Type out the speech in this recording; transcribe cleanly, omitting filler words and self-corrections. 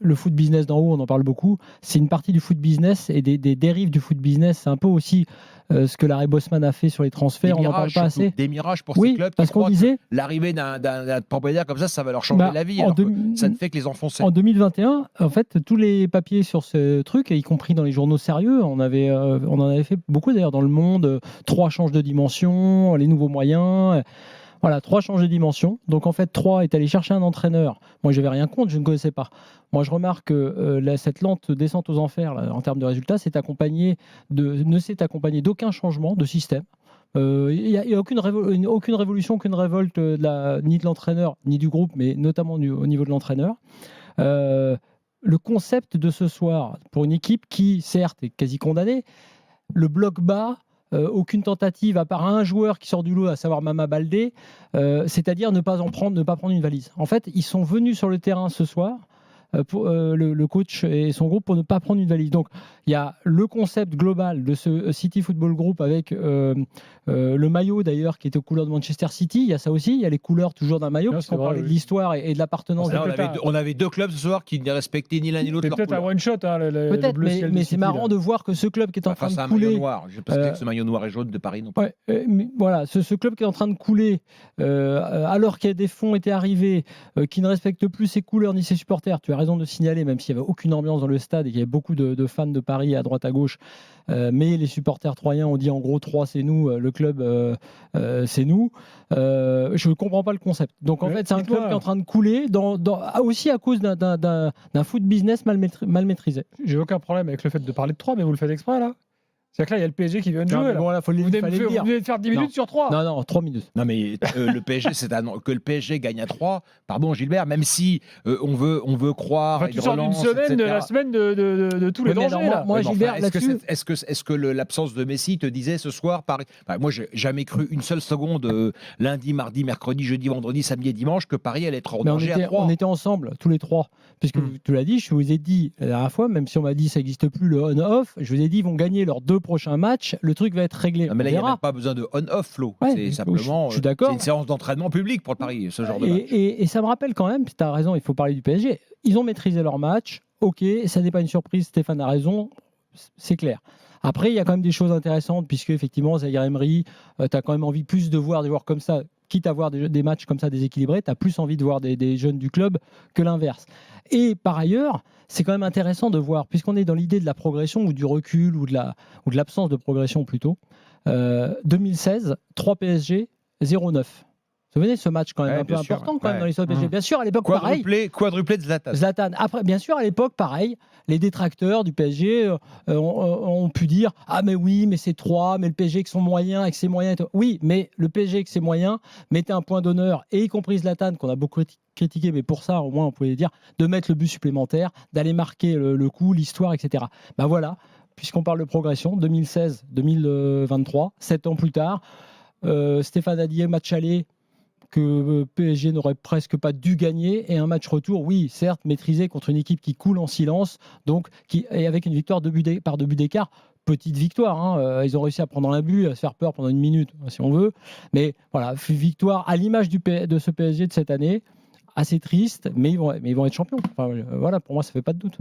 le foot business d'en haut, on en parle beaucoup, c'est une partie du foot business et des dérives du foot business. C'est un peu aussi ce que Larry Bosman a fait sur les transferts, on n'en parle pas assez. Des mirages pour ces clubs parce qui qu'on croient disait, que l'arrivée d'un propriétaire comme ça va leur changer la vie, alors que ça ne fait que les enfoncer. En 2021, en fait, tous les papiers sur ce truc, y compris dans les journaux sérieux, on en avait fait beaucoup d'ailleurs dans Le Monde, 3 changent de dimension, les nouveaux moyens... Voilà, 3 changent de dimension. Donc en fait, 3 est allé chercher un entraîneur. Moi, je n'avais rien contre, je ne connaissais pas. Moi, je remarque que cette lente descente aux enfers, là, en termes de résultats, ne s'est accompagnée d'aucun changement de système. Il n'y a aucune révolution, aucune révolte ni de l'entraîneur, ni du groupe, mais notamment au niveau de l'entraîneur. Le concept de ce soir, pour une équipe qui, certes, est quasi condamnée, le bloc bas, aucune tentative à part un joueur qui sort du lot, à savoir Mama Baldé, c'est-à-dire ne pas prendre une valise. En fait, ils sont venus sur le terrain ce soir, pour le coach et son groupe, pour ne pas prendre une valise. Donc il y a le concept global de ce City Football Group avec le maillot d'ailleurs qui est aux couleurs de Manchester City. Il y a ça aussi, il y a les couleurs toujours d'un maillot, puisqu'on parlait de l'histoire et de l'appartenance. On avait 2 clubs ce soir qui ne respectaient ni l'un ni l'autre. C'est peut-être un one shot, peut-être, mais c'est marrant de voir que ce club qui est en train de couler. Maillot noir. Je pense que ce maillot noir et jaune de Paris non plus. Voilà, ce club qui est en train de couler, alors qu'il y a des fonds étaient arrivés, qui ne respectent plus ses couleurs ni ses supporters. Tu as raison de signaler, même s'il n'y avait aucune ambiance dans le stade et qu'il y avait beaucoup de fans de Paris à droite à gauche, mais les supporters troyens ont dit en gros 3 c'est nous, le club c'est nous. Je ne comprends pas le concept. Donc en fait c'est un club qui est en train de couler aussi à cause d'un foot business mal maîtrisé. J'ai aucun problème avec le fait de parler de 3, mais vous le faites exprès là. C'est-à-dire que là, il y a le PSG qui vient de jouer. Bon, là, vous venez de faire 10 minutes sur 3. Non, 3 minutes. Non, mais le PSG, que le PSG gagne à 3, pardon Gilbert, même si on veut croire. Enfin, tu sors d'une semaine, la semaine de tous les dangers. Alors, moi Gilbert, là-dessus. Est-ce que l'absence de Messi te disait ce soir, Paris. Moi, j'ai jamais cru une seule seconde, lundi, mardi, mercredi, jeudi, vendredi, samedi et dimanche, que Paris allait être en danger à 3. On était ensemble, tous les 3. Puisque tu l'as dit, je vous ai dit la dernière fois, même si on m'a dit ça n'existe plus le on-off, je vous ai dit ils vont gagner leurs 2 prochains matchs, le truc va être réglé. Non, mais là, il n'y a même pas besoin de on-off, Flo. C'est simplement je suis d'accord. C'est une séance d'entraînement public pour le Paris, ce genre de match. Et ça me rappelle quand même, tu as raison, il faut parler du PSG. Ils ont maîtrisé leur match, ok, ça n'est pas une surprise, Stéphane a raison, c'est clair. Après, il y a quand même des choses intéressantes, puisque effectivement, Zaïre Emery, tu as quand même envie plus de voir des joueurs comme ça, quitte à voir des matchs comme ça déséquilibrés, tu as plus envie de voir des jeunes du club que l'inverse. Et par ailleurs, c'est quand même intéressant de voir, puisqu'on est dans l'idée de la progression ou du recul ou de l'absence de progression plutôt, 2016, 3 PSG, 0-9. Vous venez ce match quand même un peu important quand même dans l'histoire du PSG. Bien sûr, à l'époque, pareil. Quadruplé de Zlatan. Après, bien sûr, à l'époque, pareil, les détracteurs du PSG ont pu dire « Ah, mais oui, mais c'est 3, mais le PSG avec son moyen, avec ses moyens... » Oui, mais le PSG avec ses moyens mettait un point d'honneur, et y compris Zlatan, qu'on a beaucoup critiqué, mais pour ça, au moins, on pouvait dire, de mettre le but supplémentaire, d'aller marquer le coup, l'histoire, etc. Ben voilà, puisqu'on parle de progression, 2016-2023, 7 ans plus tard, Stéphane a dit match aller que PSG n'aurait presque pas dû gagner, et un match retour, oui, certes, maîtrisé contre une équipe qui coule en silence, donc et avec une victoire par 2 buts d'écart. Petite victoire, hein. Ils ont réussi à prendre un but, à se faire peur pendant 1 minute, si on veut. Mais voilà, victoire à l'image de ce PSG de cette année, assez triste, mais ils vont être champions. Enfin, voilà, pour moi, ça ne fait pas de doute.